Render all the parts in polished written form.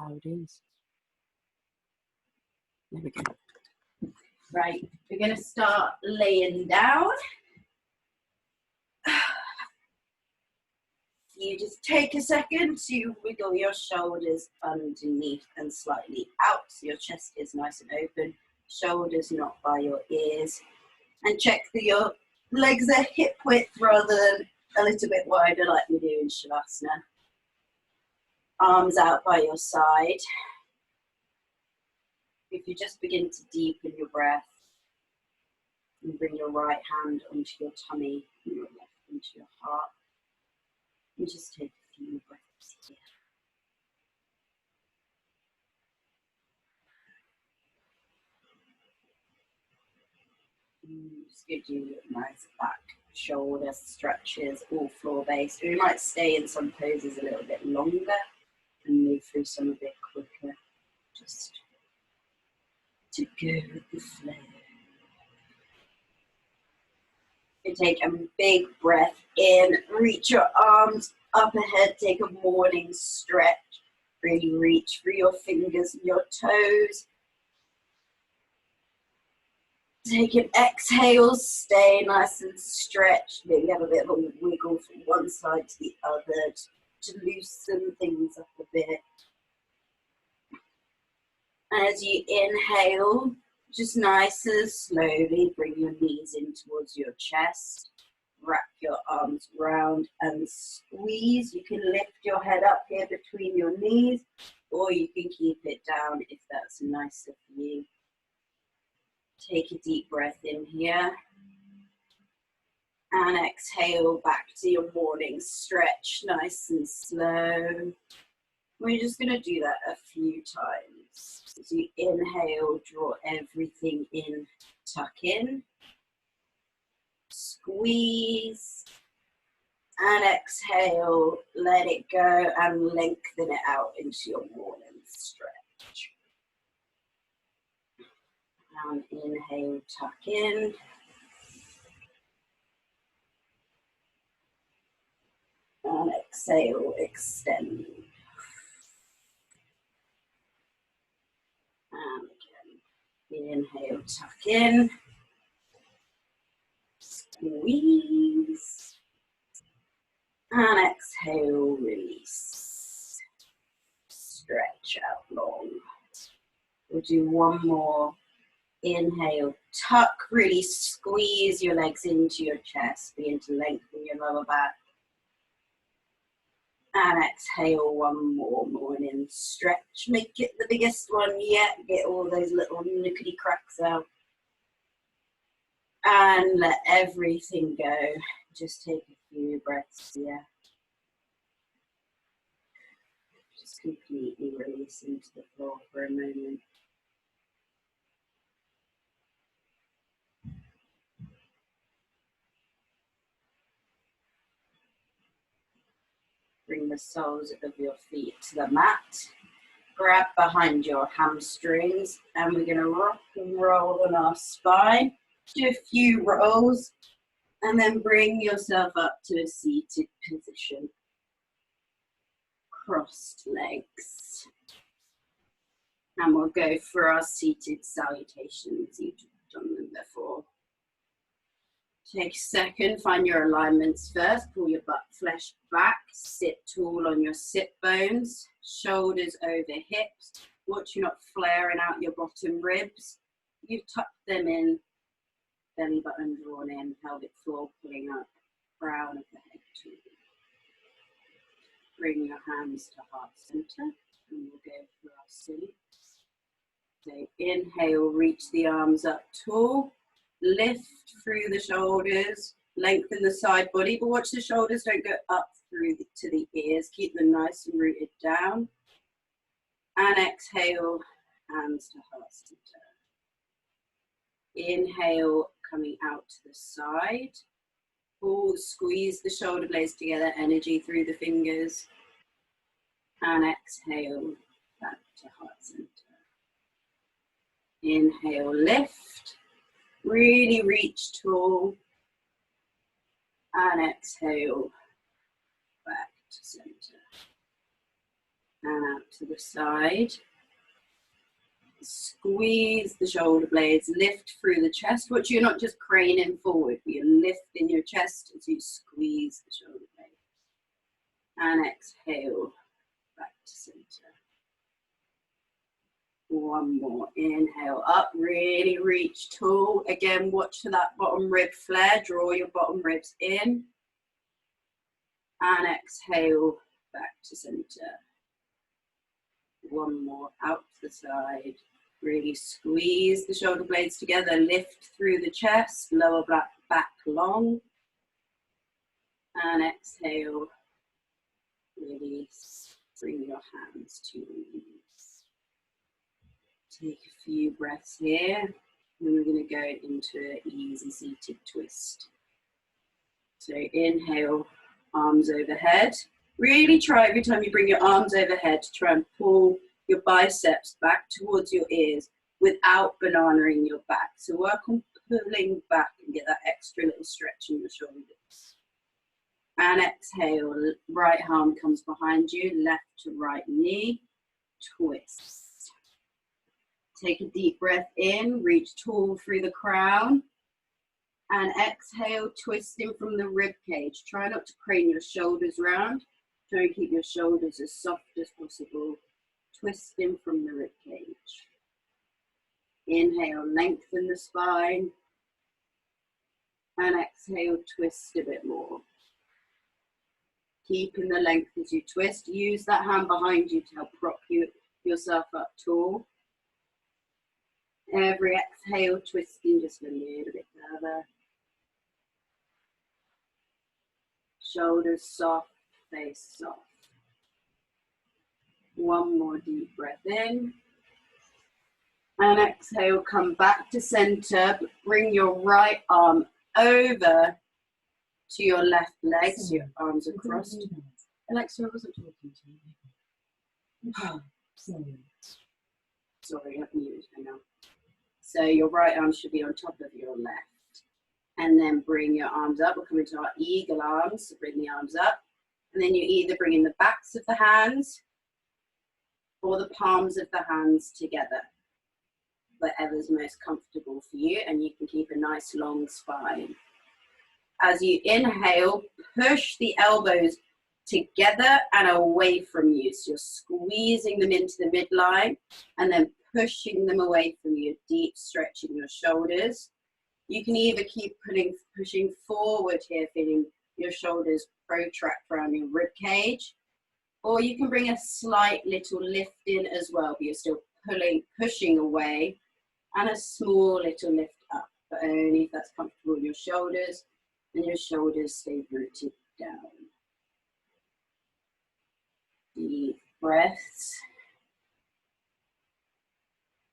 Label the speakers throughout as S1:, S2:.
S1: how it is. There we go.
S2: Right, we're going to start laying down. You just take a second to wiggle your shoulders underneath and slightly out so your chest is nice and open, shoulders not by your ears, and check that your legs are hip width rather than a little bit wider like we do in Shavasana. Arms out by your side. If you just begin to deepen your breath and bring your right hand onto your tummy and your left into your heart. And just take a few breaths here. Just gives you nice back, shoulder stretches, all floor based. We might stay in some poses a little bit longer and move through some a bit quicker, just to go with the flow. You take a big breath in, reach your arms up ahead, take a morning stretch. Really reach through your fingers and your toes. Take an exhale, stay nice and stretched. Maybe have a bit of a wiggle from one side to the other to loosen things up a bit. And as you inhale, just nice and slowly bring your knees in towards your chest. Wrap your arms round and squeeze. You can lift your head up here between your knees, or you can keep it down if that's nicer for you. Take a deep breath in here. And exhale back to your morning stretch, nice and slow. We're just going to do that a few times. As you inhale, draw everything in, tuck in, squeeze, and exhale, let it go and lengthen it out into your morning stretch. And inhale, tuck in. And exhale, extend. And again, inhale, tuck in. Squeeze. And exhale, release. Stretch out long. We'll do one more. Inhale, tuck, really squeeze your legs into your chest, begin to lengthen your lower back. And exhale, one more morning stretch. Make it the biggest one yet. Get all those little nookity cracks out. And let everything go. Just take a few breaths here. Just completely release into the floor for a moment. Bring the soles of your feet to the mat. Grab behind your hamstrings, and we're going to rock and roll on our spine. Do a few rolls, and then bring yourself up to a seated position. Crossed legs. And we'll go for our seated salutations. You've done them before. Take a second, find your alignments first. Pull your butt flesh back. Sit tall on your sit bones. Shoulders over hips. Watch you not flaring out your bottom ribs. You've tucked them in. Belly button drawn in. Pelvic floor pulling up. Crown of the head too. Bring your hands to heart center. And we'll go for our salute. So inhale, reach the arms up tall. Lift through the shoulders, lengthen the side body, but watch the shoulders don't go up through to the ears. Keep them nice and rooted down. And exhale, hands to heart center. Inhale, coming out to the side. Pull, squeeze the shoulder blades together, energy through the fingers. And exhale, back to heart center. Inhale, lift. Really reach tall. And exhale, back to center. And out to the side. Squeeze the shoulder blades, lift through the chest. Watch, you're not just craning forward, but you're lifting your chest as you squeeze the shoulder blade. And exhale, back to center. One more, inhale up, really reach tall. Again, watch for that bottom rib flare, draw your bottom ribs in. And exhale, back to center. One more, out to the side. Really squeeze the shoulder blades together, lift through the chest, lower back long. And exhale, release, bring your hands to your knees. Take a few breaths here, and we're going to go into an easy seated twist. So inhale, arms overhead. Really try every time you bring your arms overhead to try and pull your biceps back towards your ears without bananaing your back. So work on pulling back and get that extra little stretch in your shoulders. And exhale, right arm comes behind you, left to right knee, twist. Take a deep breath in, reach tall through the crown. And exhale, twisting from the rib cage. Try not to crane your shoulders round. Try and keep your shoulders as soft as possible. Twisting from the rib cage. Inhale, lengthen the spine. And exhale, twist a bit more. Keeping the length as you twist. Use that hand behind you to help prop yourself up tall. Every exhale, twisting just a little bit further. Shoulders soft, face soft. One more deep breath in. And exhale, come back to center. Bring your right arm over to your left leg. So your arms are crossed. Alexa, I wasn't talking to you. Sorry, I've muted her now. So your right arm should be on top of your left. And then bring your arms up. We're coming to our eagle arms. So bring the arms up. And then you either bring in the backs of the hands or the palms of the hands together. Whatever's most comfortable for you. And you can keep a nice long spine. As you inhale, push the elbows together and away from you. So you're squeezing them into the midline and then pushing them away from you. Deep stretch in your shoulders. You can either keep pushing forward here, feeling your shoulders protract around your rib cage, or you can bring a slight little lift in as well, but you're still pushing away, and a small little lift up, but only if that's comfortable in your shoulders, and your shoulders stay rooted down. Deep breaths.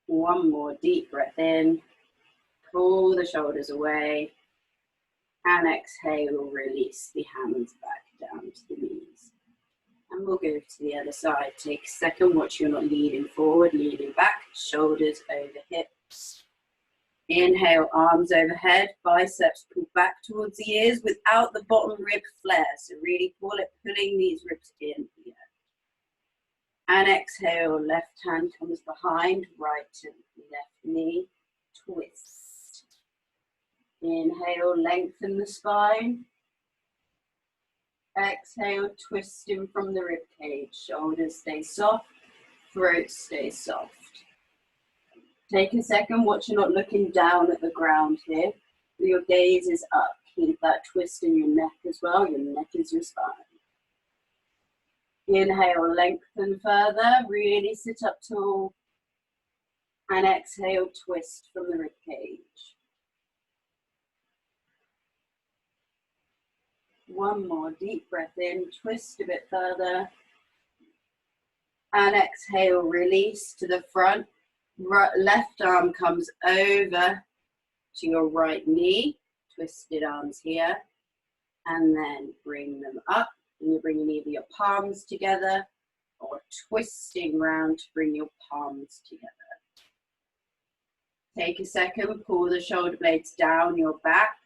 S2: One more deep breath in. Pull the shoulders away. And exhale, release the hands back down to the knees. And we'll go to the other side. Take a second, watch you're not leaning forward, leaning back, shoulders over hips. Inhale, arms overhead, biceps pull back towards the ears without the bottom rib flare. So really pulling these ribs in here. And exhale, left hand comes behind, right to left knee, twist. Inhale, lengthen the spine. Exhale, twisting from the rib cage. Shoulders stay soft, throat stays soft. Take a second, watch you're not looking down at the ground here. Your gaze is up. Keep that twist in your neck as well. Your neck is your spine. Inhale, lengthen further, really sit up tall. And exhale, twist from the rib cage. One more deep breath in, twist a bit further. And exhale, release to the front. Left arm comes over to your right knee. Twisted arms here. And then bring them up. And you're bringing either your palms together or twisting round to bring your palms together. Take a second, pull the shoulder blades down your back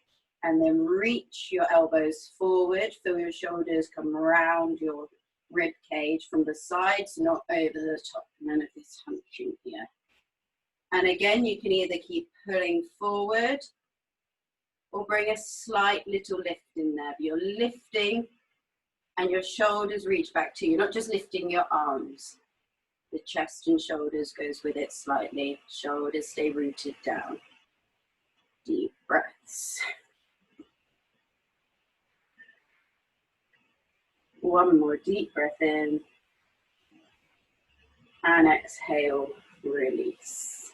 S2: and then reach your elbows forward. Feel your shoulders come around your rib cage from the sides, not over the top. None of this hunching here. And again, you can either keep pulling forward or bring a slight little lift in there. But you're lifting and your shoulders reach back to you, not just lifting your arms. The chest and shoulders goes with it slightly. Shoulders stay rooted down. Deep breaths. One more deep breath in. And exhale, release.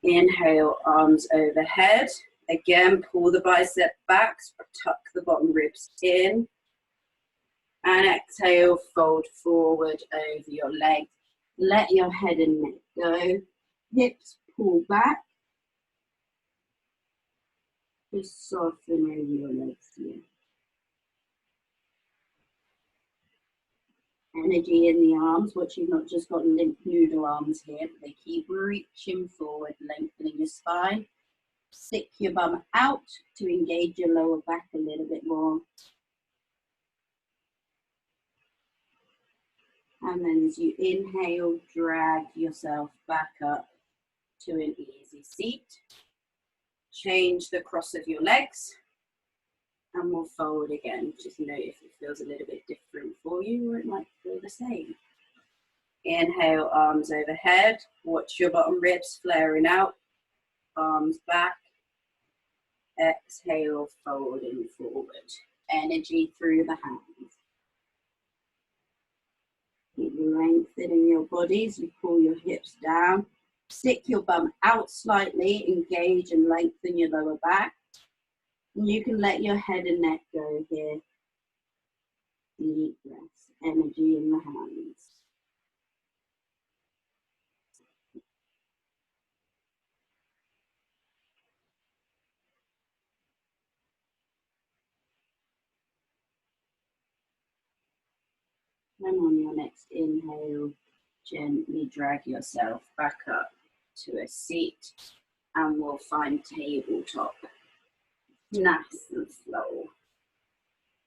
S2: Inhale, arms overhead. Again, pull the bicep back, tuck the bottom ribs in. And exhale, fold forward over your legs. Let your head and neck go. Hips pull back. Just soften over your legs here. Energy in the arms. Watch, you've not just got limp noodle arms here, but they keep reaching forward, lengthening your spine. Stick your bum out to engage your lower back a little bit more. And then as you inhale, drag yourself back up to an easy seat. Change the cross of your legs. And we'll forward again. Just note if it feels a little bit different for you, or it might feel the same. Inhale, arms overhead. Watch your bottom ribs flaring out. Arms back. Exhale, folding forward. Energy through the hands. Keep lengthening your body as you pull your hips down. Stick your bum out slightly. Engage and lengthen your lower back. And you can let your head and neck go here. Deep breaths, energy in the hands. And on your next inhale, gently drag yourself back up to a seat, and we'll find tabletop. Nice and slow.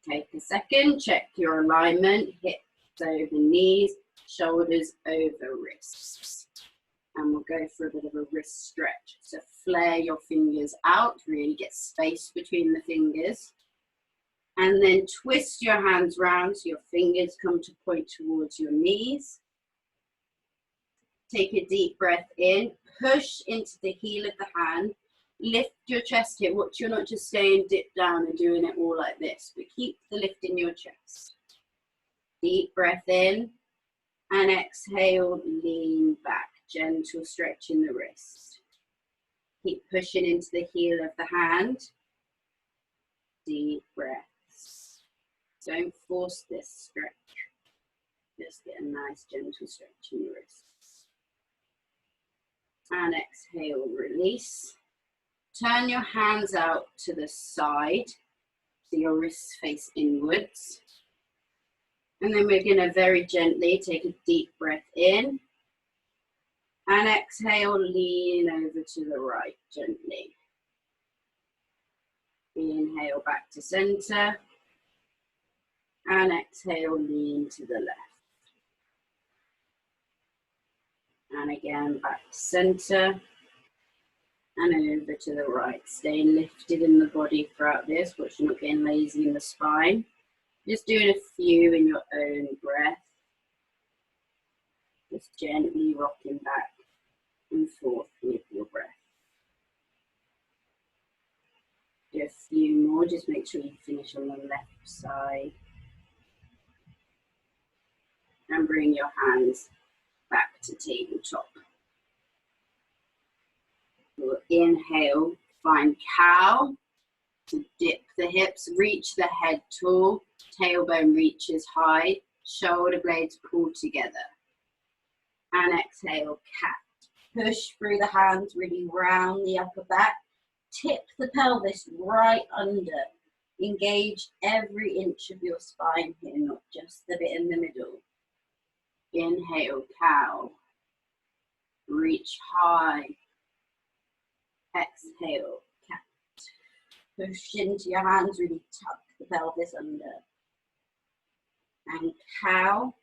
S2: Take a second, check your alignment, hips over knees, shoulders over wrists. And we'll go for a bit of a wrist stretch. So flare your fingers out, really get space between the fingers. And then twist your hands round so your fingers come to point towards your knees. Take a deep breath in, push into the heel of the hand. Lift your chest here. Watch, you're not just staying dip down and doing it all like this, but keep the lift in your chest. Deep breath in and exhale, lean back. Gentle stretch in the wrist. Keep pushing into the heel of the hand. Deep breaths. Don't force this stretch. Just get a nice gentle stretch in your wrists. And exhale, release. Turn your hands out to the side, so your wrists face inwards. And then we're going to very gently take a deep breath in. And exhale, lean over to the right gently. Inhale back to center. And exhale, lean to the left. And again, back to center. And over to the right. Stay lifted in the body throughout this. Watch you're not getting lazy in the spine. Just doing a few in your own breath. Just gently rocking back and forth with your breath. Do a few more. Just make sure you finish on the left side. And bring your hands back to tabletop. We'll inhale, find cow, to dip the hips, reach the head tall, tailbone reaches high, shoulder blades pull together. And exhale, cat. Push through the hands, really round the upper back. Tip the pelvis right under. Engage every inch of your spine here, not just the bit in the middle. Inhale, cow. Reach high. Exhale, cat. Push into your hands, really tuck the pelvis under. And cow.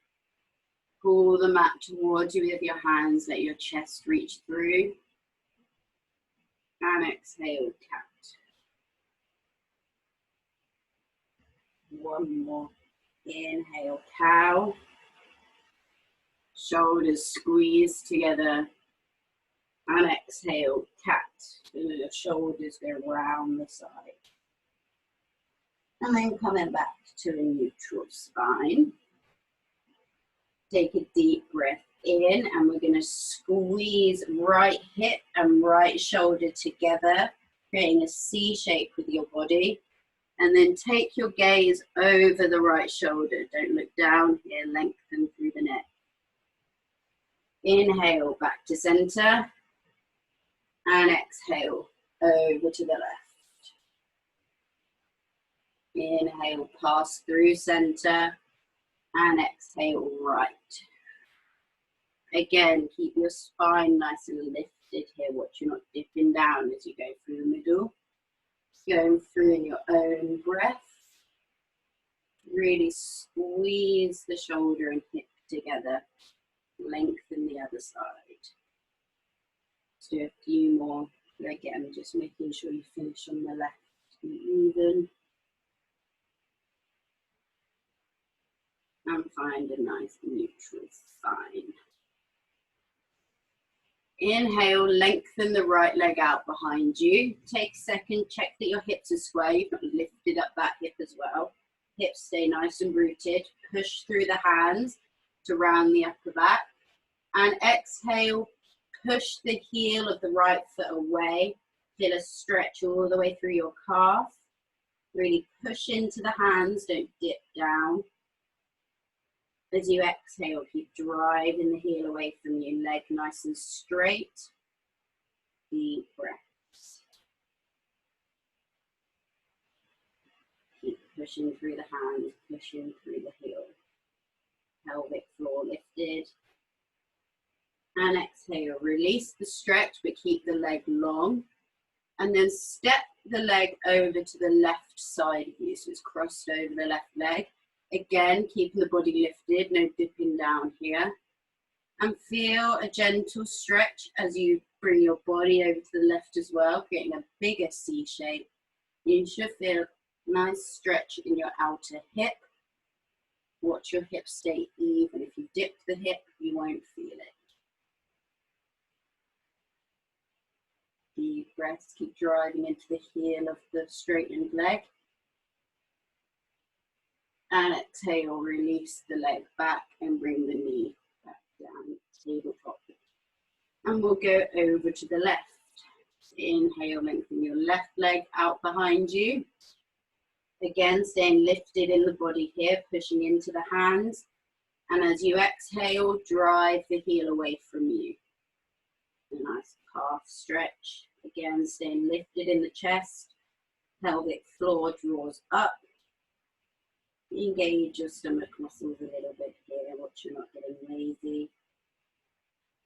S2: Pull the mat towards you with your hands, let your chest reach through. And exhale, cat. One more. Inhale, cow. Shoulders squeeze together. And exhale, cat. Your shoulders go round the side. And then coming back to a neutral spine. Take a deep breath in, and we're going to squeeze right hip and right shoulder together, creating a C shape with your body. And then take your gaze over the right shoulder. Don't look down here, lengthen through the neck. Inhale, back to center. And exhale, over to the left. Inhale, pass through center. And exhale, right. Again, keep your spine nice and lifted here. Watch you not dipping down as you go through the middle. Going through in your own breath. Really squeeze the shoulder and hip together. Lengthen the other side. Let's do a few more. Again, just making sure you finish on the left and even. And find a nice neutral spine. Inhale, lengthen the right leg out behind you. Take a second, check that your hips are square. You've not lifted up that hip as well. Hips stay nice and rooted. Push through the hands to round the upper back. And exhale, push the heel of the right foot away. Feel a stretch all the way through your calf. Really push into the hands, don't dip down. As you exhale, keep driving the heel away from you, leg nice and straight. Deep breaths. Keep pushing through the hands, pushing through the heel. Pelvic floor lifted. And exhale, release the stretch, but keep the leg long. And then step the leg over to the left side of you, so it's crossed over the left leg. Again, keeping the body lifted, no dipping down here. And feel a gentle stretch as you bring your body over to the left as well, creating a bigger C shape. You should feel a nice stretch in your outer hip. Watch your hips stay even. If you dip the hip, you won't feel it. Deep breaths, keep driving into the heel of the straightened leg. And exhale, release the leg back and bring the knee back down, tabletop. And we'll go over to the left. Inhale, lengthen your left leg out behind you. Again, staying lifted in the body here, pushing into the hands. And as you exhale, drive the heel away from you. A nice calf stretch. Again, staying lifted in the chest. Pelvic floor draws up. Engage your stomach muscles a little bit here. Watch you're not getting lazy.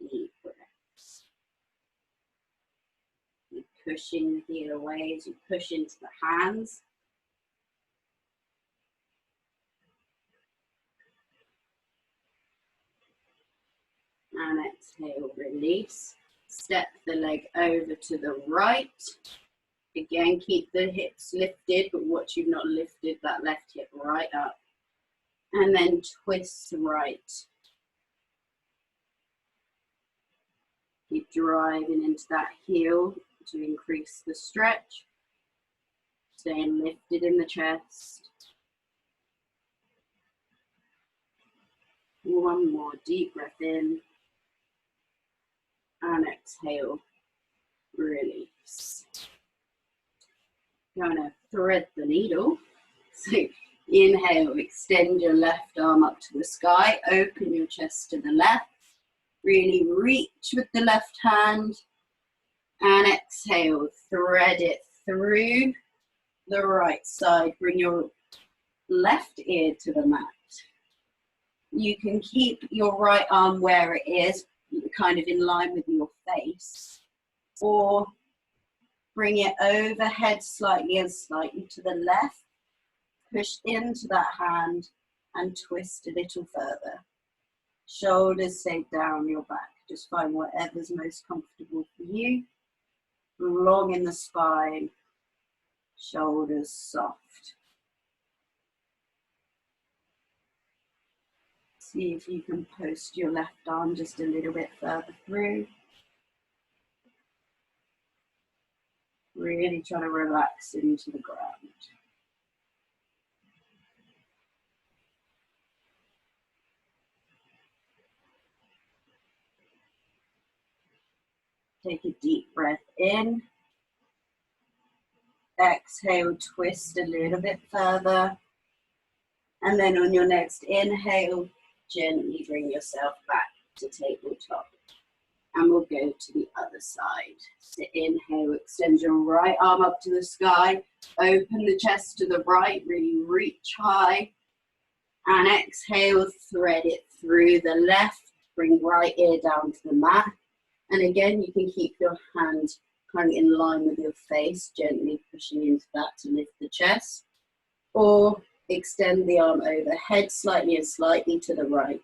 S2: Deep breaths. Keep pushing the heel away as you push into the hands. And exhale, release. Step the leg over to the right. Again, keep the hips lifted, but watch you've not lifted that left hip right up. And then twist right. Keep driving into that heel to increase the stretch. Staying lifted in the chest. One more deep breath in. And exhale, release. You're going to thread the needle. So inhale, extend your left arm up to the sky, open your chest to the left. Really reach with the left hand. And exhale, thread it through the right side. Bring your left ear to the mat. You can keep your right arm where it is, kind of in line with your face, or bring it overhead slightly and slightly to the left. Push into that hand and twist a little further. Shoulders stay down your back. Just find whatever's most comfortable for you. Long in the spine, shoulders soft. See if you can post your left arm just a little bit further through. Really try to relax into the ground. Take a deep breath in. Exhale, twist a little bit further. And then on your next inhale, gently bring yourself back to tabletop. And we'll go to the other side. So inhale, extend your right arm up to the sky. Open the chest to the right, really reach high. And exhale, thread it through the left. Bring right ear down to the mat. And again, you can keep your hand kind of in line with your face, gently pushing into that to lift the chest. Or extend the arm overhead slightly and slightly to the right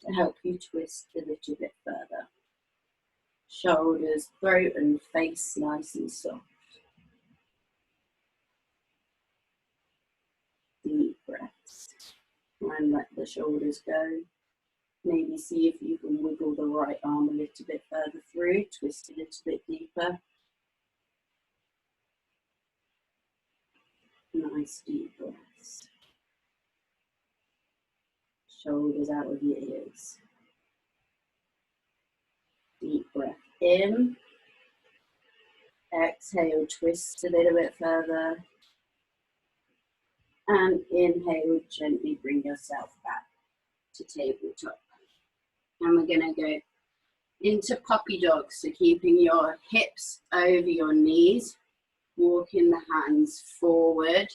S2: to help you twist a little bit further. Shoulders, throat and face nice and soft. Deep breaths. And let the shoulders go. Maybe see if you can wiggle the right arm a little bit further through, twist a little bit deeper. Nice deep breaths. Shoulders out of your ears. Deep breath in. Exhale, twist a little bit further. And inhale, gently bring yourself back to tabletop. And we're going to go into puppy dog. So keeping your hips over your knees, walking the hands forward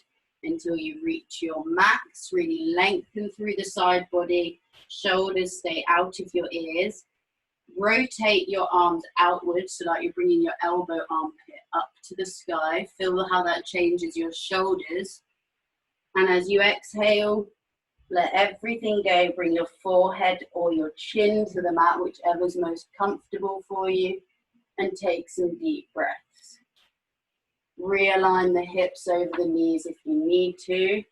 S2: until you reach your max. Really lengthen through the side body. Shoulders stay out of your ears. Rotate your arms outwards so that you're bringing your elbow armpit up to the sky. Feel how that changes your shoulders. And as you exhale, let everything go. Bring your forehead or your chin to the mat, whichever's most comfortable for you. And take some deep breaths. Realign the hips over the knees if you need to.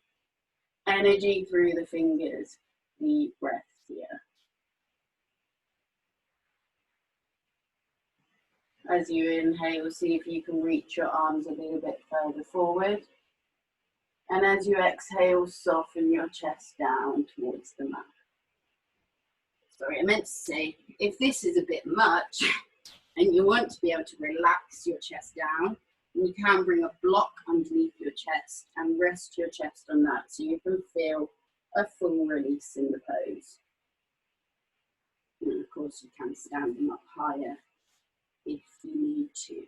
S2: Energy through the fingers. Deep breaths here. As you inhale, see if you can reach your arms a little bit further forward. And as you exhale, soften your chest down towards the mat. Sorry, I meant to say, if this is a bit much and you want to be able to relax your chest down, you can bring a block underneath your chest and rest your chest on that so you can feel a full release in the pose. And of course, you can stand them up higher if you need to.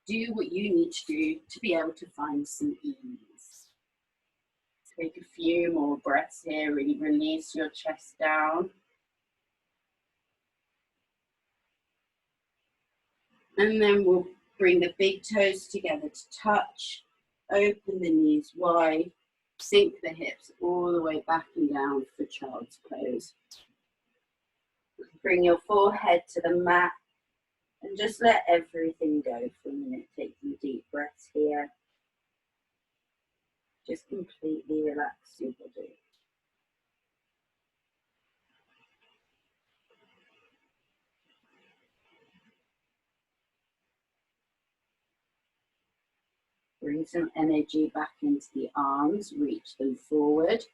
S2: Do what you need to do to be able to find some ease. Take a few more breaths here, really release your chest down. And then we'll bring the big toes together to touch, open the knees wide, sink the hips all the way back and down for child's pose. Bring your forehead to the mat and just let everything go for a minute. Take some deep breaths here. Just completely relax your body. Bring some energy back into the arms, reach them forward.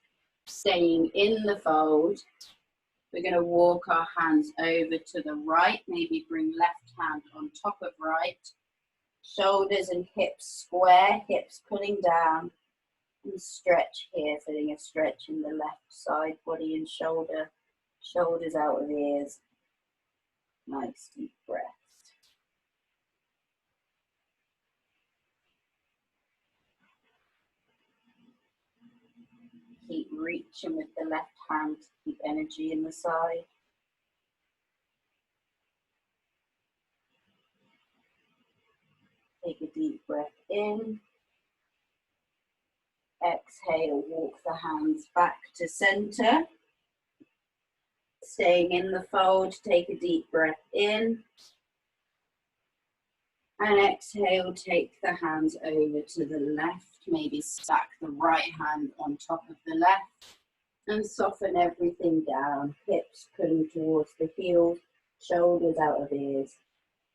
S2: Staying in the fold, we're going to walk our hands over to the right, maybe bring left hand on top of right. Shoulders and hips square, hips pulling down, and stretch here, feeling a stretch in the left side, body and shoulder, shoulders out of ears. Nice deep breaths. Keep reaching with the left hand to keep energy in the side. Take a deep breath in. Exhale, walk the hands back to center. Staying in the fold, take a deep breath in. And exhale, take the hands over to the left. Maybe stack the right hand on top of the left. And soften everything down. Hips pulling towards the heels, shoulders out of ears.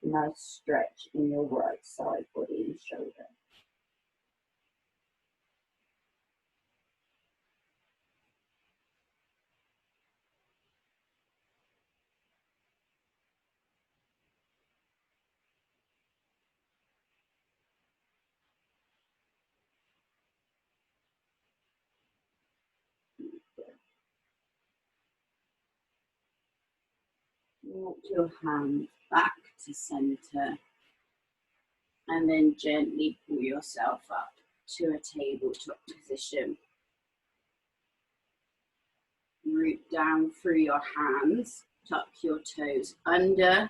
S2: Nice stretch in your right side, body and shoulder. Walk your hands back to center. And then gently pull yourself up to a tabletop position. Root down through your hands, tuck your toes under,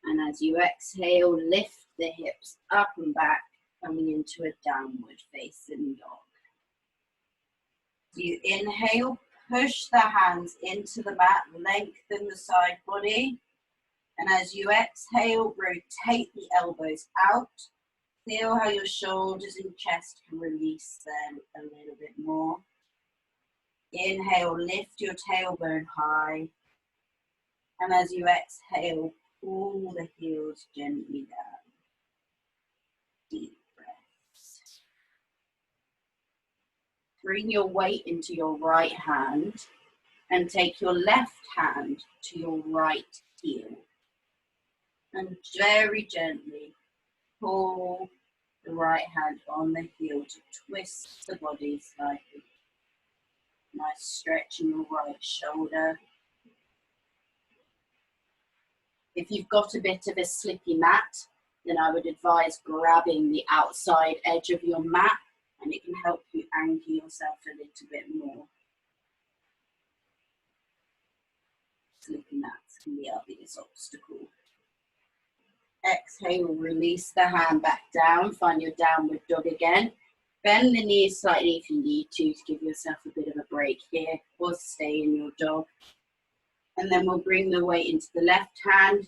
S2: and as you exhale, lift the hips up and back, coming into a downward facing dog. As you inhale, push the hands into the mat, lengthen the side body, and as you exhale, rotate the elbows out. Feel how your shoulders and chest can release them a little bit more. Inhale, lift your tailbone high. And as you exhale, pull the heels gently down. Deep breaths. Bring your weight into your right hand and take your left hand to your right heel. And very gently pull the right hand on the heel to twist the body slightly. Nice stretch in your right shoulder. If you've got a bit of a slippy mat, then I would advise grabbing the outside edge of your mat, and it can help you anchor yourself a little bit more. Slippy mats can be our biggest obstacle. Exhale, release the hand back down, find your downward dog again. Bend the knees slightly if you need to give yourself a bit of a break here, or stay in your dog. And then we'll bring the weight into the left hand,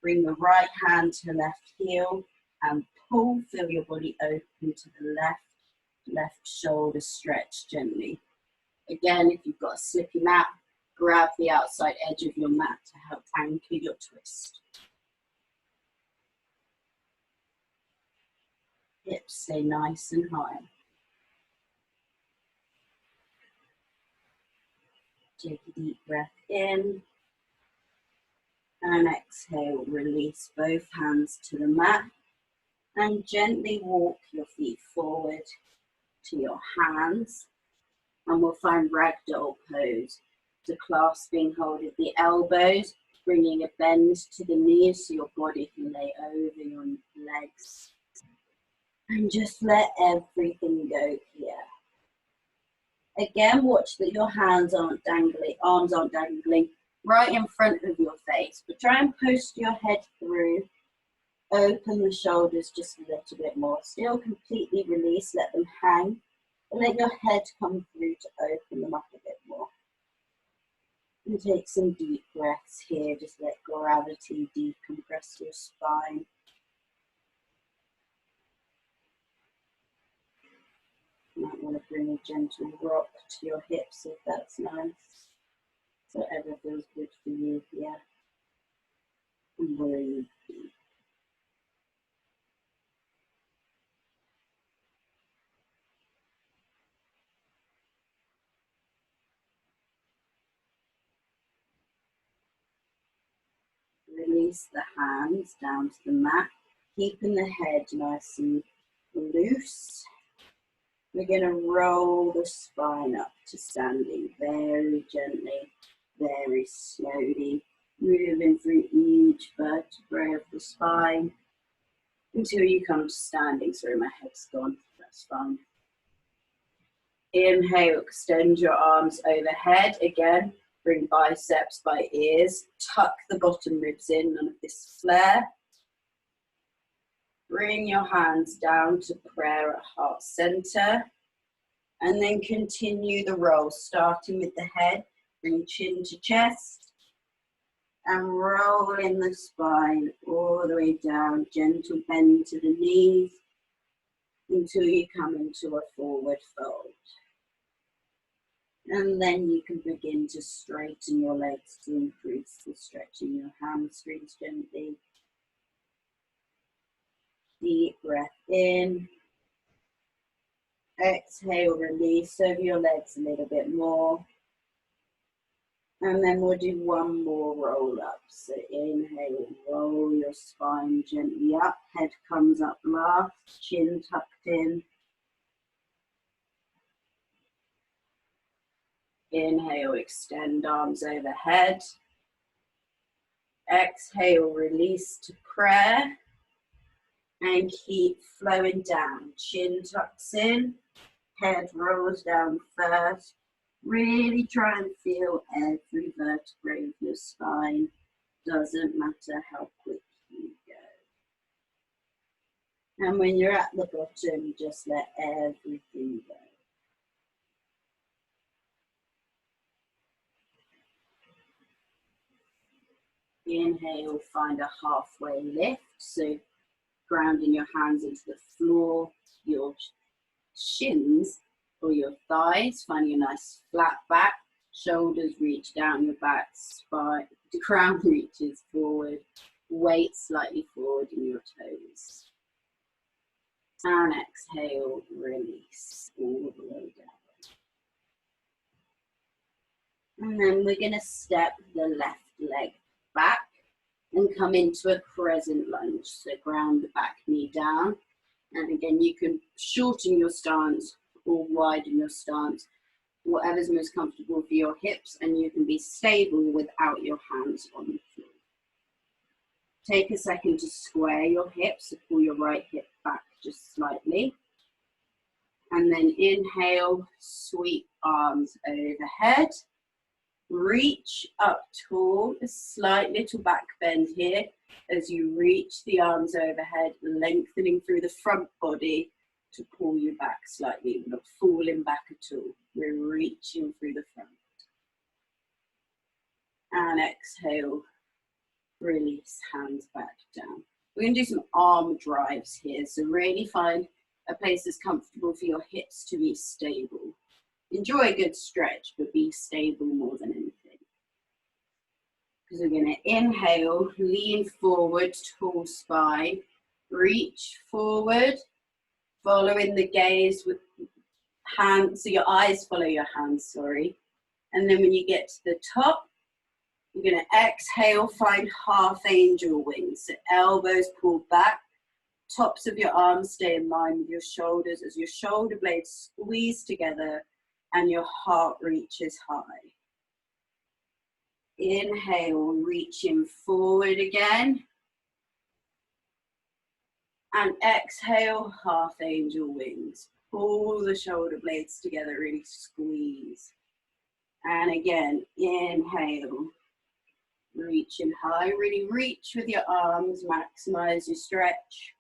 S2: bring the right hand to the left heel, and pull, feel your body open to the left shoulder stretch gently. Again, if you've got a slippy mat, grab the outside edge of your mat to help anchor your twist. Hips stay nice and high. Take a deep breath in. And exhale, release both hands to the mat. And gently walk your feet forward to your hands. And we'll find ragdoll pose. So clasping hold of the elbows, bringing a bend to the knees so your body can lay over your legs. And just let everything go here. Again, watch that your hands aren't dangling, arms aren't dangling right in front of your face, but try and post your head through. Open the shoulders just a little bit more. Still completely release, let them hang, and let your head come through to open them up a bit more. And take some deep breaths here, just let gravity decompress your spine. You might want to bring a gentle rock to your hips if that's nice. Whatever feels good for you here. And breathe deep. Release the hands down to the mat, keeping the head nice and loose. We're going to roll the spine up to standing very gently, very slowly, moving through each vertebrae of the spine until you come to standing. Sorry, my head's gone, that's fine. Inhale, extend your arms overhead. Again, bring biceps by ears. Tuck the bottom ribs in, none of this flare. Bring your hands down to prayer at heart center. And then continue the roll, starting with the head, bring chin to chest, and roll in the spine all the way down, gentle bend to the knees until you come into a forward fold. And then you can begin to straighten your legs to increase the stretching your hamstrings gently. Deep breath in. Exhale, release over your legs a little bit more. And then we'll do one more roll up. So inhale, roll your spine gently up. Head comes up last, chin tucked in. Inhale, extend arms overhead. Exhale, release to prayer. And keep flowing down. Chin tucks in, head rolls down first. Really try and feel every vertebrae of your spine. Doesn't matter how quick you go. And when you're at the bottom, just let everything go. Inhale, find a halfway lift. So grounding your hands into the floor, your shins or your thighs, finding a nice flat back, shoulders reach down your back, spine, the crown reaches forward, weight slightly forward in your toes. And exhale, release all the way down. And then we're going to step the left leg back and come into a crescent lunge. So ground the back knee down. And again, you can shorten your stance or widen your stance, whatever's most comfortable for your hips, and you can be stable without your hands on the floor. Take a second to square your hips, so pull your right hip back just slightly. And then inhale, sweep arms overhead. Reach up tall, a slight little back bend here as you reach the arms overhead, lengthening through the front body to pull you back slightly. We're not falling back at all. We're reaching through the front. And exhale, release, hands back down. We're going to do some arm drives here. So really find a place that's comfortable for your hips to be stable. Enjoy a good stretch, but be stable more than anything. Because we're going to inhale, lean forward, tall spine, reach forward, following the gaze with hands, so your eyes follow your hands, sorry. And then when you get to the top, you're going to exhale, find half angel wings. So elbows pulled back, tops of your arms stay in line with your shoulders as your shoulder blades squeeze together and your heart reaches high. Inhale, reaching forward again. And exhale, half angel wings. Pull the shoulder blades together, really squeeze. And again, inhale, reaching high. Really reach with your arms, maximize your stretch.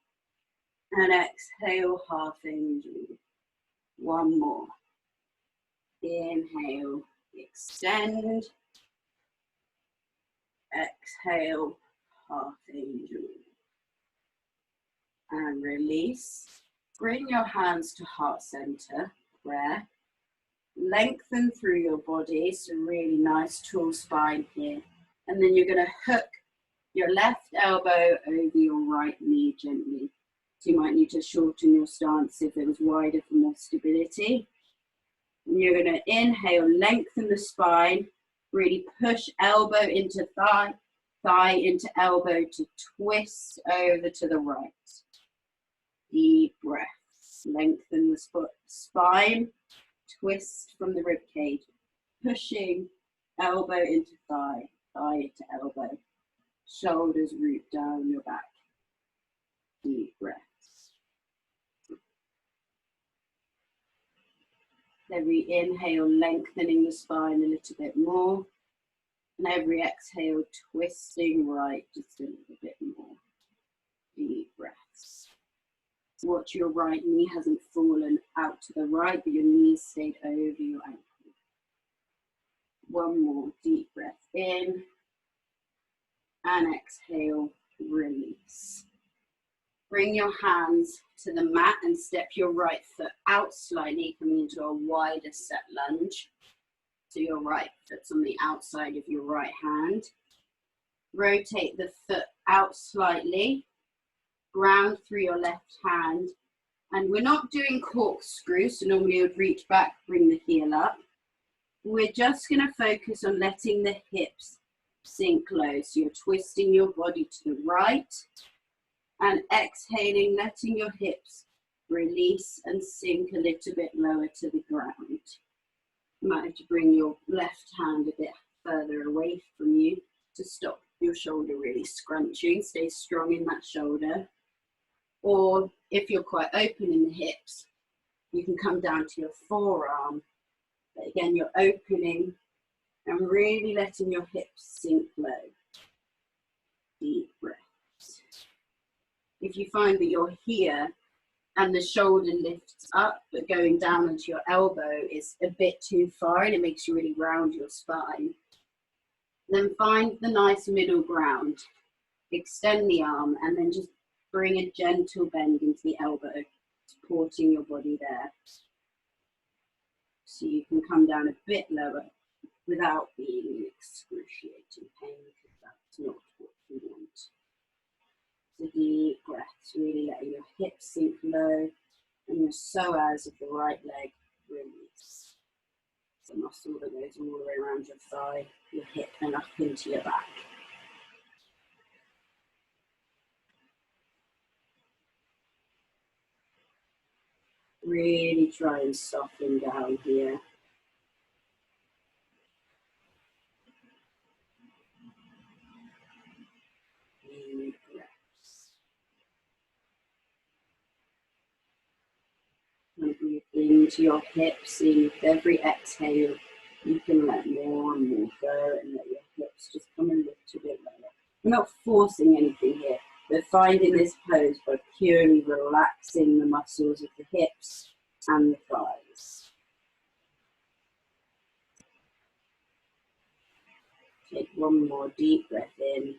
S2: And exhale, half angel. One more. Inhale, extend. Exhale, half angel. And release. Bring your hands to heart center, prayer. Lengthen through your body, so really nice tall spine here. And then you're going to hook your left elbow over your right knee gently. So you might need to shorten your stance if it was wider for more stability. And you're going to inhale, lengthen the spine. Really push elbow into thigh, thigh into elbow to twist over to the right. Deep breaths. Lengthen the spine, twist from the rib cage, pushing elbow into thigh, thigh into elbow. Shoulders root down your back. Deep breaths. Every inhale, lengthening the spine a little bit more. And every exhale, twisting right just a little bit more. Deep breaths. Watch your right knee hasn't fallen out to the right, but your knees stayed over your ankle. One more deep breath in, and exhale, release. Bring your hands to the mat and step your right foot out slightly, coming into a wider set lunge. So your right foot's on the outside of your right hand. Rotate the foot out slightly, ground through your left hand. And we're not doing corkscrew, so normally you would reach back, bring the heel up. We're just going to focus on letting the hips sink low. So you're twisting your body to the right and exhaling, letting your hips release and sink a little bit lower to the ground. You might have to bring your left hand a bit further away from you to stop your shoulder really scrunching. Stay strong in that shoulder. Or if you're quite open in the hips, you can come down to your forearm. But again, you're opening and really letting your hips sink low. Deep breaths. If you find that you're here and the shoulder lifts up, but going down onto your elbow is a bit too far and it makes you really round your spine, then find the nice middle ground. Extend the arm and then just bring a gentle bend into the elbow, supporting your body there. So you can come down a bit lower without being in excruciating pain, because that's not what we want. So deep breaths, really letting your hips sink low and your psoas of the right leg release. It's a muscle that goes all the way around your thigh, your hip and up into your back. Really try and soften down here. Deep breaths. And breathe into your hips, seeing with every exhale, you can let more and more go and let your hips just come a little bit lower. We're not forcing anything here. We're finding this pose by purely relaxing the muscles of the hips and the thighs. Take one more deep breath in.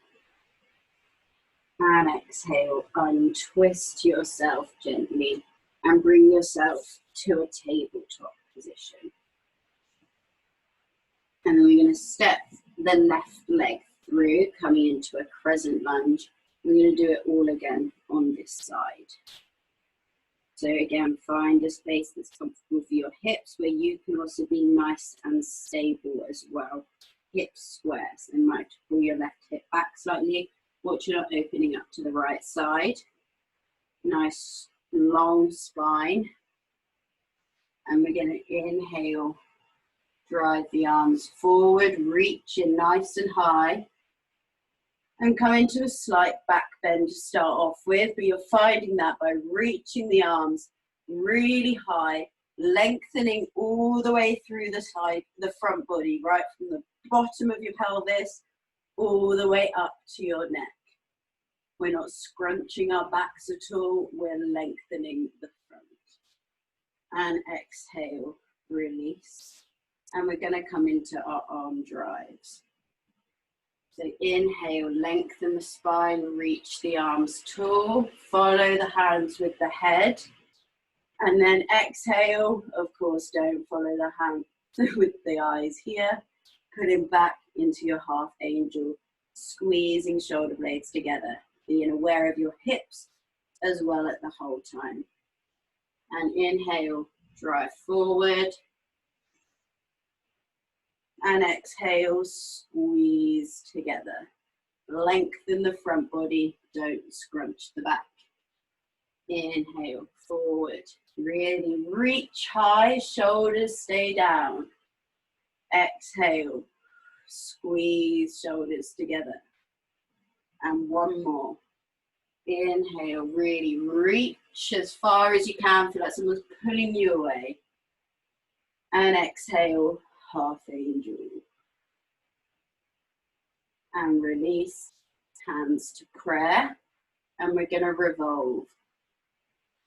S2: And exhale, untwist yourself gently and bring yourself to a tabletop position. And then we're going to step the left leg through, coming into a crescent lunge. We're going to do it all again on this side. So again, find a space that's comfortable for your hips, where you can also be nice and stable as well. Hips square, so you might pull your left hip back slightly. Watch you're not opening up to the right side. Nice long spine. And we're going to inhale, drive the arms forward, reach in nice and high. And come into a slight back bend to start off with, but you're finding that by reaching the arms really high, lengthening all the way through the side, the front body, right from the bottom of your pelvis, all the way up to your neck. We're not scrunching our backs at all, we're lengthening the front. And exhale, release. And we're going to come into our arm drives. So inhale, lengthen the spine, reach the arms tall, follow the hands with the head. And then exhale, of course, don't follow the hand with the eyes here. Putting back into your half angel, squeezing shoulder blades together. Being aware of your hips as well at the whole time. And inhale, drive forward. And exhale, squeeze together. Lengthen the front body, don't scrunch the back. Inhale, forward. Really reach high, shoulders stay down. Exhale, squeeze shoulders together. And one more. Inhale, really reach as far as you can. Feel like someone's pulling you away. And exhale, half angel. And release, hands to prayer. And we're going to revolve.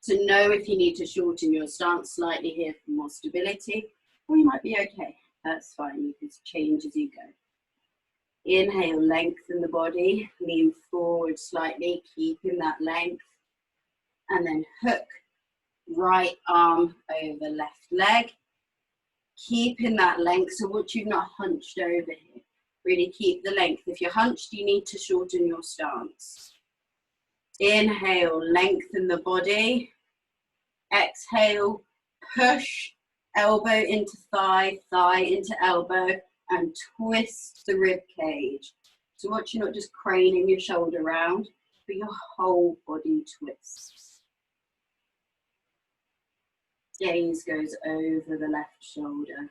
S2: So know if you need to shorten your stance slightly here for more stability, or you might be okay. That's fine, you can change as you go. Inhale, lengthen the body, lean forward slightly, keeping that length. And then hook right arm over left leg, keeping that length. So watch you've not hunched over here. Really keep the length. If you're hunched, you need to shorten your stance. Inhale, lengthen the body. Exhale, push elbow into thigh, thigh into elbow, and twist the rib cage. So watch you're not just craning your shoulder round, but your whole body twists. Gaze goes over the left shoulder.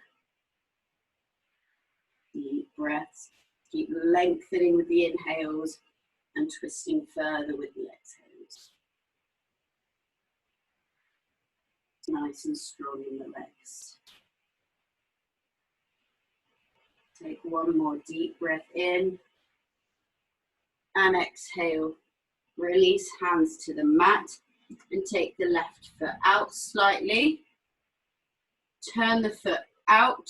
S2: Deep breaths. Keep lengthening with the inhales and twisting further with the exhales. Nice and strong in the legs. Take one more deep breath in and exhale. Release hands to the mat and take the left foot out slightly. Turn the foot out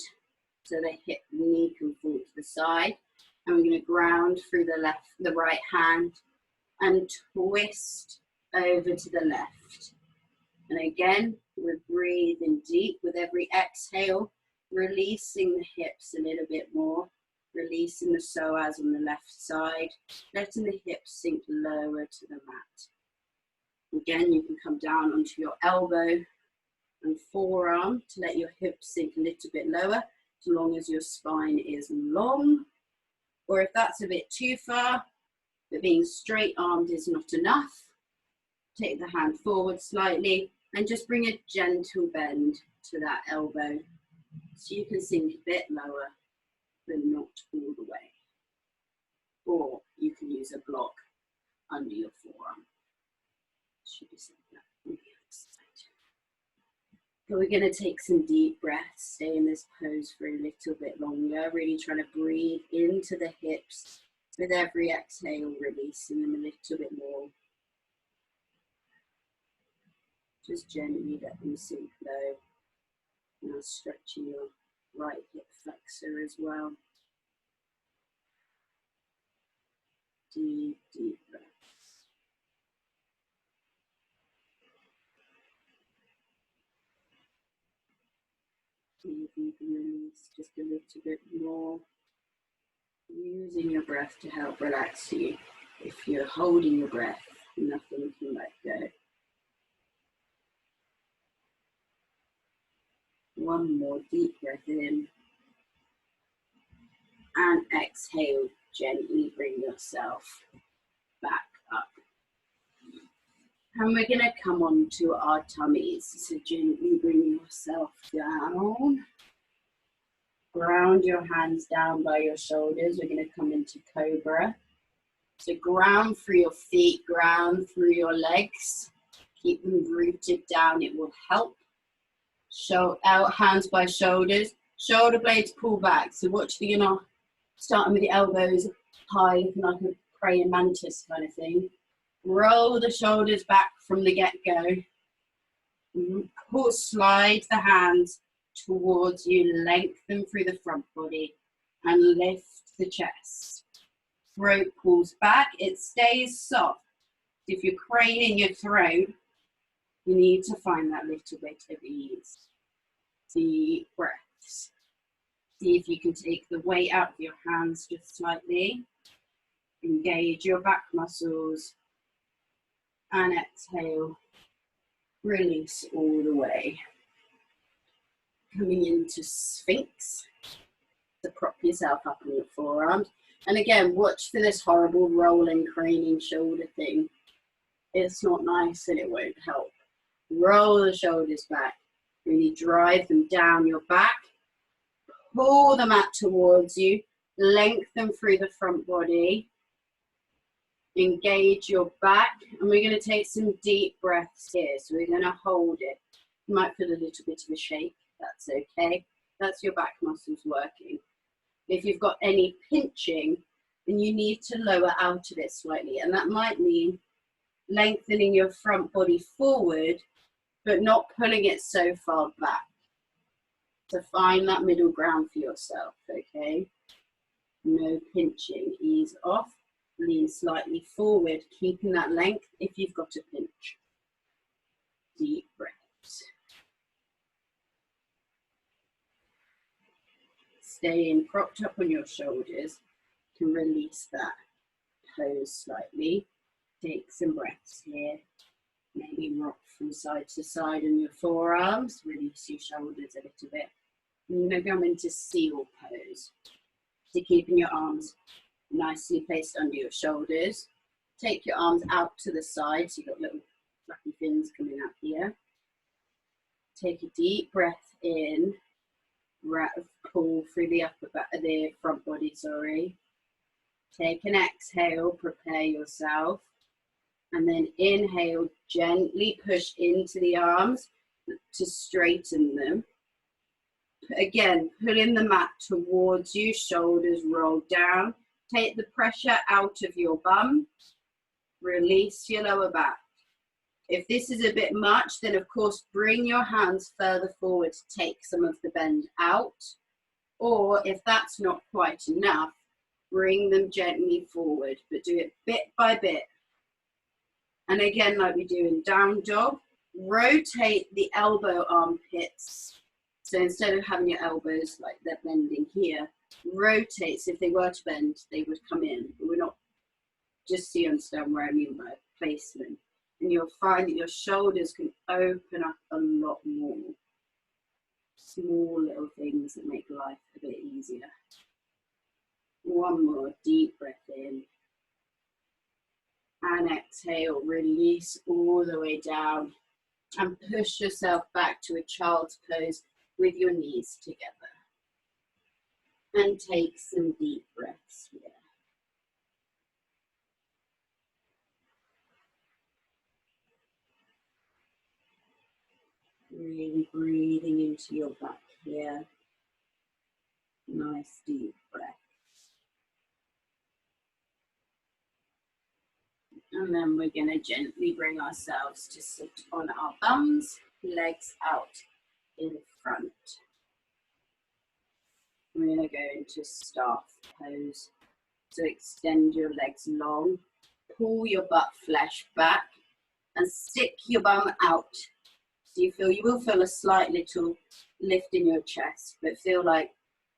S2: so the hip and knee can fall to the side. And we're going to ground through the right hand and twist over to the left. And again, we're breathing deep with every exhale, releasing the hips a little bit more, releasing the psoas on the left side, letting the hips sink lower to the mat. Again, you can come down onto your elbow and forearm to let your hips sink a little bit lower, as long as your spine is long. Or if that's a bit too far, but being straight armed is not enough, take the hand forward slightly and just bring a gentle bend to that elbow so you can sink a bit lower, but not all the way. Or you can use a block under your forearm. Should be something like that on the other side. So we're going to take some deep breaths, stay in this pose for a little bit longer, really trying to breathe into the hips with every exhale, releasing them a little bit more. Just gently let them sink low. Now stretching your right hip flexor as well. Deep, deep breaths. See if you can release just a little bit more. Using your breath to help relax you. If you're holding your breath, nothing can let go. One more deep breath in. And exhale, gently bring yourself back up. And we're going to come on to our tummies. So gently bring yourself down. Ground your hands down by your shoulders. We're going to come into cobra. So ground through your feet, ground through your legs. Keep them rooted down, it will help. Show out, hands by shoulders. Shoulder blades pull back. So watch the, starting with the elbows high, looking like a praying mantis kind of thing. Roll the shoulders back from the get-go. Slide the hands towards you, lengthen through the front body and lift the chest. Throat pulls back, it stays soft. If you're craning your throat, you need to find that little bit of ease. Deep breaths. See if you can take the weight out of your hands just slightly. Engage your back muscles. And exhale. Release all the way. Coming into Sphinx. To prop yourself up on your forearms. And again, watch for this horrible rolling, craning shoulder thing. It's not nice and it won't help. Roll the shoulders back. Really drive them down your back. Pull the mat towards you. Lengthen through the front body. Engage your back. And we're going to take some deep breaths here. So we're going to hold it. You might feel a little bit of a shake. That's okay. That's your back muscles working. If you've got any pinching, then you need to lower out of it slightly. And that might mean lengthening your front body forward but not pulling it so far back. So find that middle ground for yourself, okay? No pinching, ease off, lean slightly forward, keeping that length if you've got a pinch. Deep breaths. Staying propped up on your shoulders to release that pose slightly. Take some breaths here. Maybe rock from side to side on your forearms. Release your shoulders a little bit. And you're going to come into seal pose. So keeping your arms nicely placed under your shoulders. Take your arms out to the side, so you've got little fluffy fins coming out here. Take a deep breath in. Pull through the upper back, the front body, sorry. Take an exhale, prepare yourself. And then inhale, gently push into the arms to straighten them. Again, pulling the mat towards you, shoulders roll down. Take the pressure out of your bum. Release your lower back. If this is a bit much, then of course bring your hands further forward to take some of the bend out. Or if that's not quite enough, bring them gently forward, but do it bit by bit. And again, like we do in down dog, rotate the elbow armpits. So instead of having your elbows like they're bending here, rotate. So if they were to bend, they would come in. But we're not, just so you understand where I mean by placement. And you'll find that your shoulders can open up a lot more. Small little things that make life a bit easier. One more deep breath in. And exhale, release all the way down. And push yourself back to a child's pose with your knees together. And take some deep breaths here. Really breathing into your back here. Nice deep breath. And then we're going to gently bring ourselves to sit on our bums, legs out in front. We're going to go into staff pose. So extend your legs long, pull your butt flesh back, and stick your bum out. So you will feel a slight little lift in your chest, but feel like,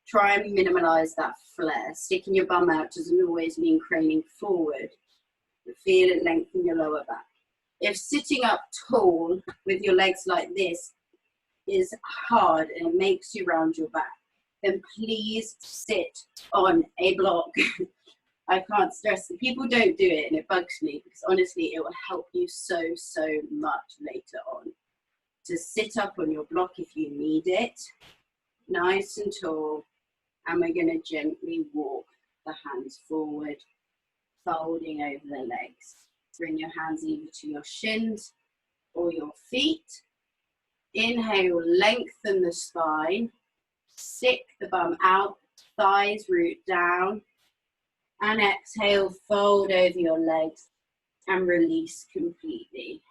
S2: try and minimize that flare. Sticking your bum out doesn't always mean craning forward, but feel it lengthen your lower back. If sitting up tall with your legs like this is hard and it makes you round your back, then please sit on a block. I can't stress that people don't do it, and it bugs me because honestly it will help you so much later on. To sit up on your block if you need it, nice and tall, and we're going to gently walk the hands forward, folding over the legs. Bring your hands either to your shins or your feet. Inhale, lengthen the spine, stick the bum out, thighs root down, and exhale, fold over your legs and release completely.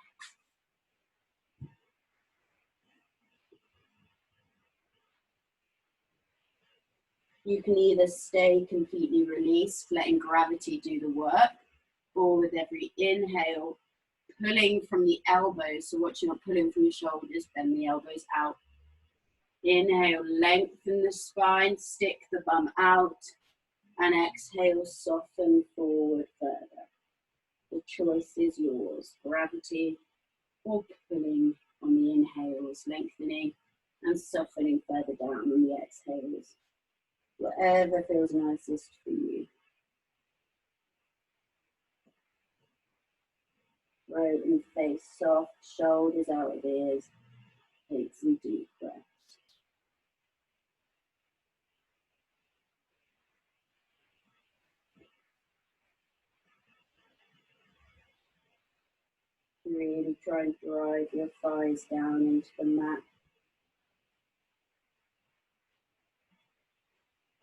S2: You can either stay completely released, letting gravity do the work, or with every inhale, pulling from the elbows. So watch, you're not pulling from your shoulders, bend the elbows out. Inhale, lengthen the spine, stick the bum out, and exhale, soften forward further. The choice is yours, gravity or pulling on the inhales, lengthening and softening further down on the exhales. Whatever feels nicest for you. Throat and face soft, shoulders out of ears. Take some deep breaths. Really try and drive your thighs down into the mat.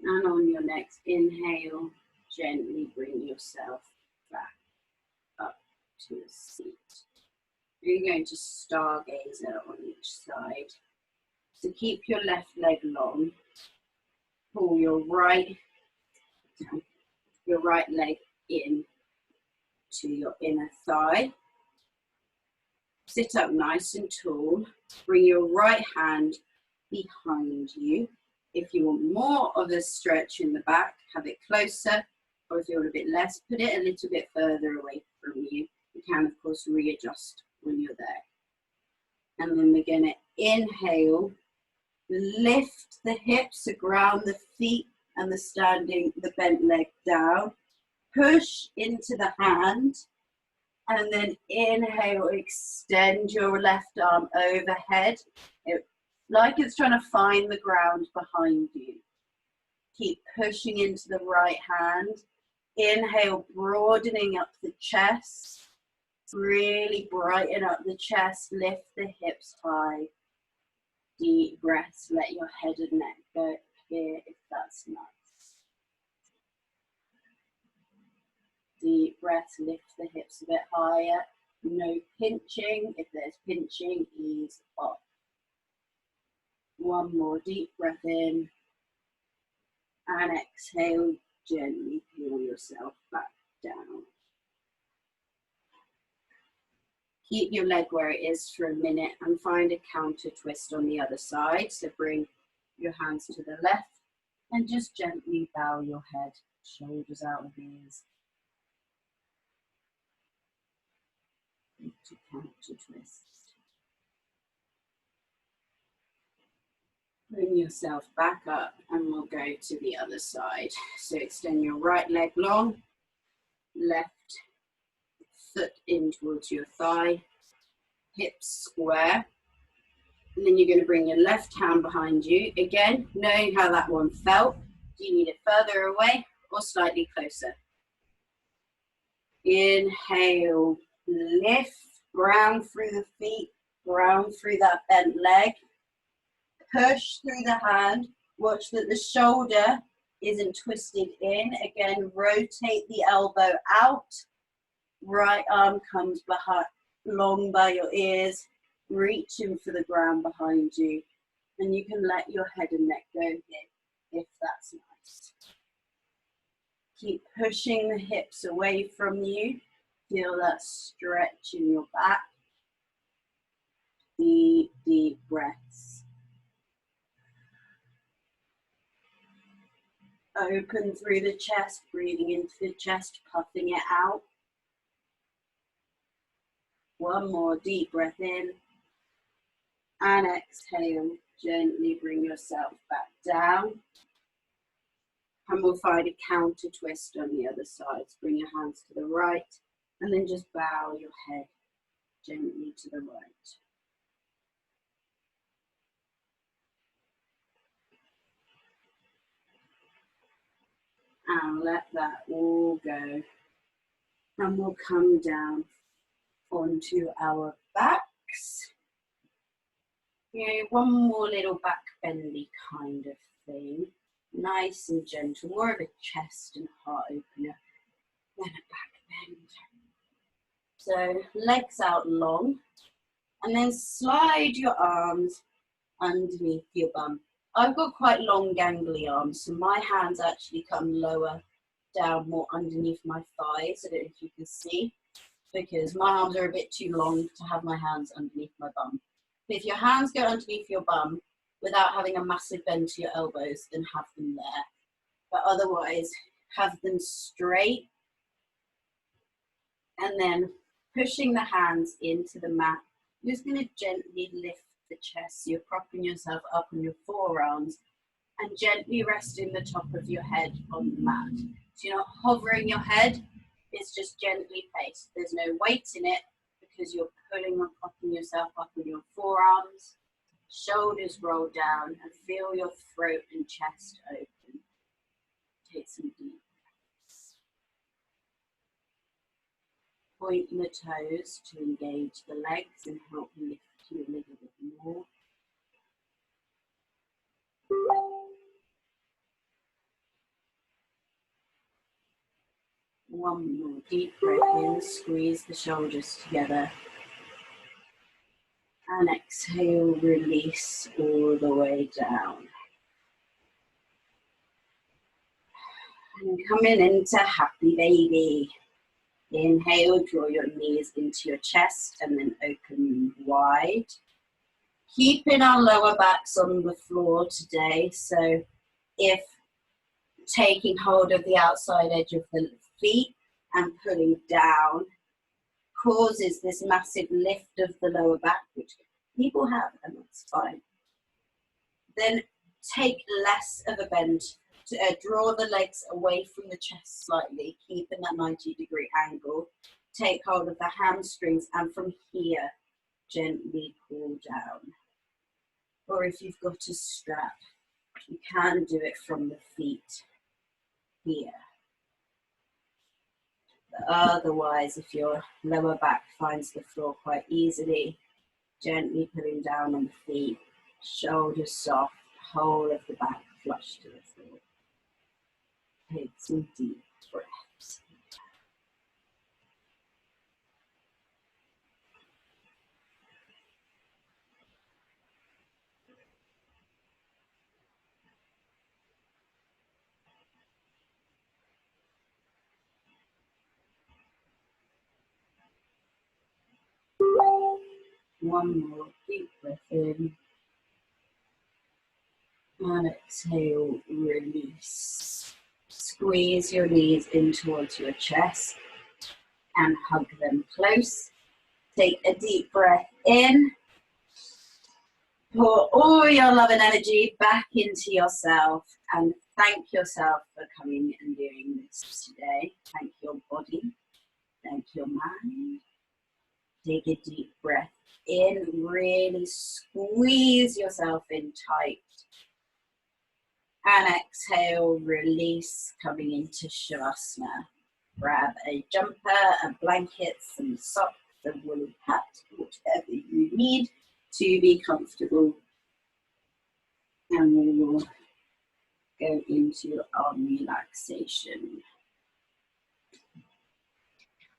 S2: And on your next inhale, gently bring yourself back up to a seat. You're going to stargazer on each side. So keep your left leg long. Pull your right leg in to your inner thigh. Sit up nice and tall. Bring your right hand behind you. If you want more of a stretch in the back, have it closer. Or if you want a bit less, put it a little bit further away from you. You can, of course, readjust when you're there. And then we're going to inhale, lift the hips, so ground the feet and the bent leg down. Push into the hand. And then inhale, extend your left arm overhead. Like it's trying to find the ground behind you. Keep pushing into the right hand. Inhale, broadening up the chest. Really brighten up the chest, lift the hips high. Deep breaths, let your head and neck go here if that's nice. Deep breath, lift the hips a bit higher. No pinching. If there's pinching, ease off. One more deep breath in. And exhale, gently peel yourself back down. Keep your leg where it is for a minute and find a counter twist on the other side. So bring your hands to the left and just gently bow your head, shoulders out of ears. To counter twist. Bring yourself back up and we'll go to the other side. So extend your right leg long, left foot in towards your thigh, hips square. And then you're going to bring your left hand behind you. Again, knowing how that one felt. Do you need it further away or slightly closer? Inhale, lift, ground through the feet, ground through that bent leg. Push through the hand. Watch that the shoulder isn't twisted in. Again, rotate the elbow out. Right arm comes behind, long by your ears, reaching for the ground behind you. And you can let your head and neck go here, if that's nice. Keep pushing the hips away from you. Feel that stretch in your back. Deep, deep breaths. Open through the chest, breathing into the chest, puffing it out. One more deep breath in. And exhale, gently bring yourself back down. And we'll find a counter twist on the other side. So bring your hands to the right and then just bow your head gently to the right. And let that all go. And we'll come down onto our backs. One more little back bendy kind of thing. Nice and gentle, more of a chest and heart opener than a back bend. So legs out long, and then slide your arms underneath your bum. I've got quite long gangly arms, so my hands actually come lower down, more underneath my thighs. I don't know if you can see, because my arms are a bit too long to have my hands underneath my bum. But if your hands go underneath your bum without having a massive bend to your elbows, then have them there. But otherwise, have them straight. And then pushing the hands into the mat. You're just going to gently lift the chest. So you're propping yourself up on your forearms and gently resting the top of your head on the mat. So you're not hovering your head, it's just gently placed. There's no weight in it because you're pulling or propping yourself up on your forearms. Shoulders roll down and feel your throat and chest open. Take some deep breaths. Point the toes to engage the legs and help lift you a little bit more. One more deep breath in, squeeze the shoulders together. And exhale, release all the way down. And coming into happy baby. Inhale, draw your knees into your chest and then open wide. Keeping our lower backs on the floor today. So if taking hold of the outside edge of the feet and pulling down causes this massive lift of the lower back, which people have, and that's fine. Then take less of a bend. Draw the legs away from the chest slightly, keeping that 90-degree angle. Take hold of the hamstrings, and from here, gently pull down. Or if you've got a strap, you can do it from the feet here. But otherwise, if your lower back finds the floor quite easily, gently pulling down on the feet, shoulders soft, whole of the back flush to the floor. Take some deep breaths. One more deep breath in. And exhale, release. Squeeze your knees in towards your chest and hug them close. Take a deep breath in. Pour all your love and energy back into yourself and thank yourself for coming and doing this today. Thank your body. Thank your mind. Take a deep breath in. Really squeeze yourself in tight. And exhale, release, coming into Shavasana. Grab a jumper, a blanket, some socks, a woolly hat, whatever you need to be comfortable. And we will go into our relaxation.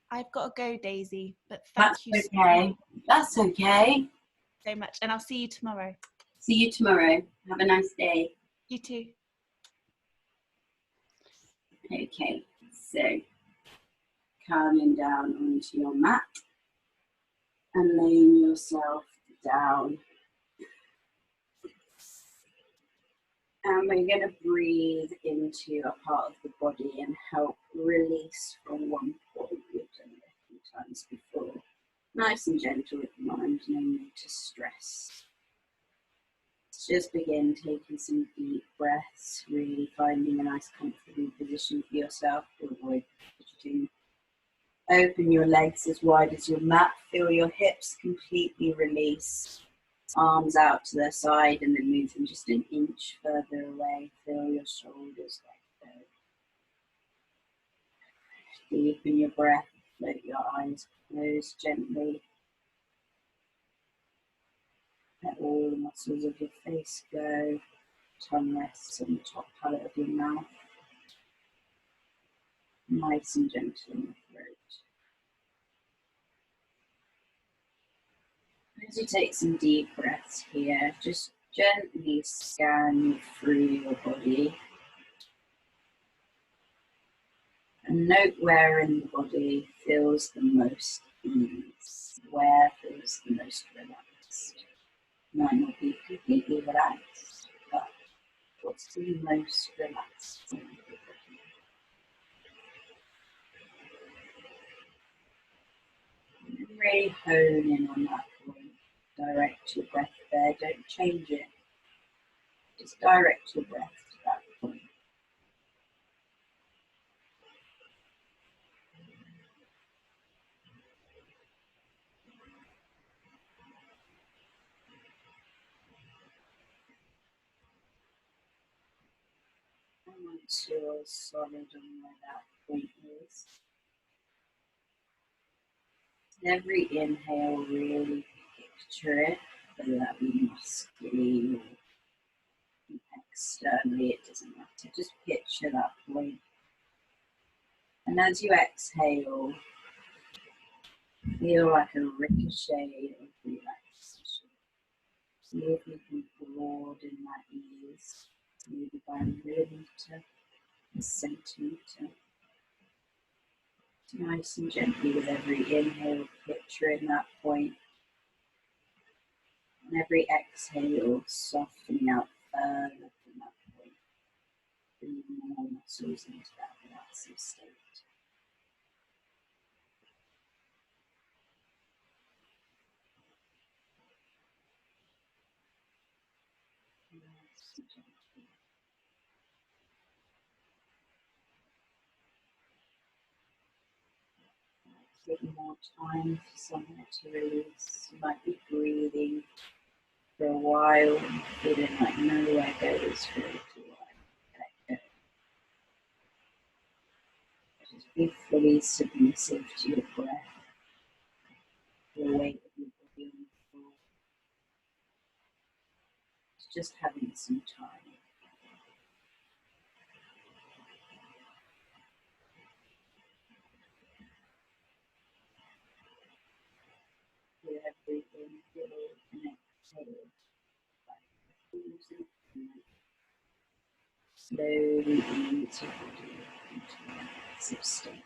S1: I've got to go, Daisy, but
S2: That's
S1: thank you
S2: okay. That's okay.
S1: so much. And I'll see you tomorrow.
S2: See you tomorrow. Have a nice day.
S1: You too.
S2: Okay, so calming down onto your mat and laying yourself down. And we're going to breathe into a part of the body and help release from one point. We've done it a few times before. Nice and gentle with the mind, no need to stress. Just begin taking some deep breaths, really finding a nice comfortable position for yourself to avoid fidgeting. Open your legs as wide as your mat, feel your hips completely release. Arms out to the side and then move them just an inch further away. Feel your shoulders let go. Deepen your breath, let your eyes close gently. Let all the muscles of your face go. Tongue rests on the top palate of your mouth. Nice and gentle in the throat. As you take some deep breaths here, just gently scan through your body. And note where in the body feels the most ease, where feels the most relaxed. Might not be completely relaxed, but what's the most relaxed in the body? And really hone in on that point. Direct your breath there, don't change it. Just direct your breath to that point. And once you're solid on where that point is, every inhale, really picture it, whether that be muscly or externally, it doesn't matter. Just picture that point. And as you exhale, feel like a ricochet of relaxation. See if we can broaden that ease, maybe by a millimetre, a centimetre. Nice and gently with every inhale, picturing that point. And every exhale, softening out further from that point. Bringing more muscles into that relaxing state. Nice and gently. Take more time for somewhere to release. You might be breathing for a while and feeling like nowhere goes for a little while. Let go. Just be fully submissive to your breath, the weight of your body on the floor. It's just having some time. With every inhale and exhale, slowly ease your body into a relaxed state.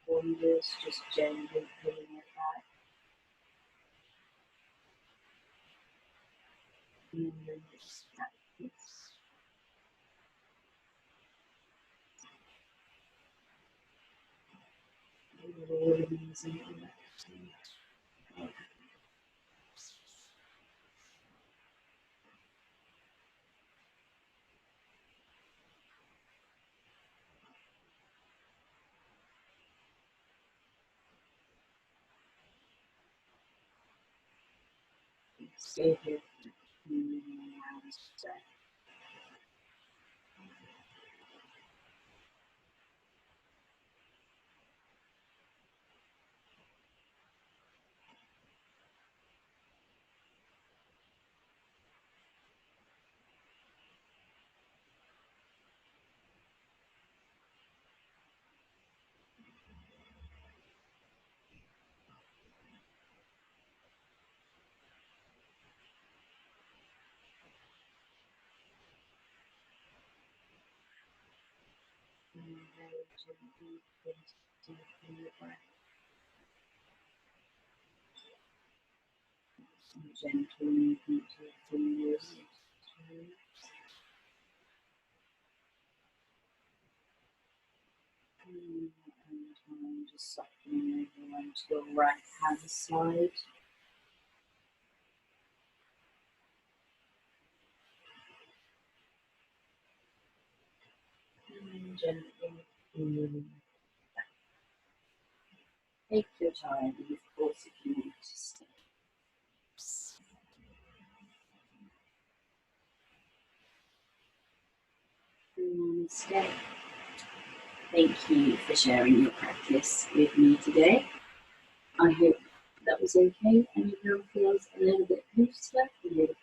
S2: Wanders, just gently pulling it back. And then it's practice. Release and relaxing. Stay here for a few hours. And very gently place deep in your breath. Some gentle movement to your fingers and toes. And just softening over onto the right hand side. And gently feeling. Take your time, and of course, if you want to stay. Stay. Thank you for sharing your practice with me today. I hope that was okay and everyone feels a little bit looser, a little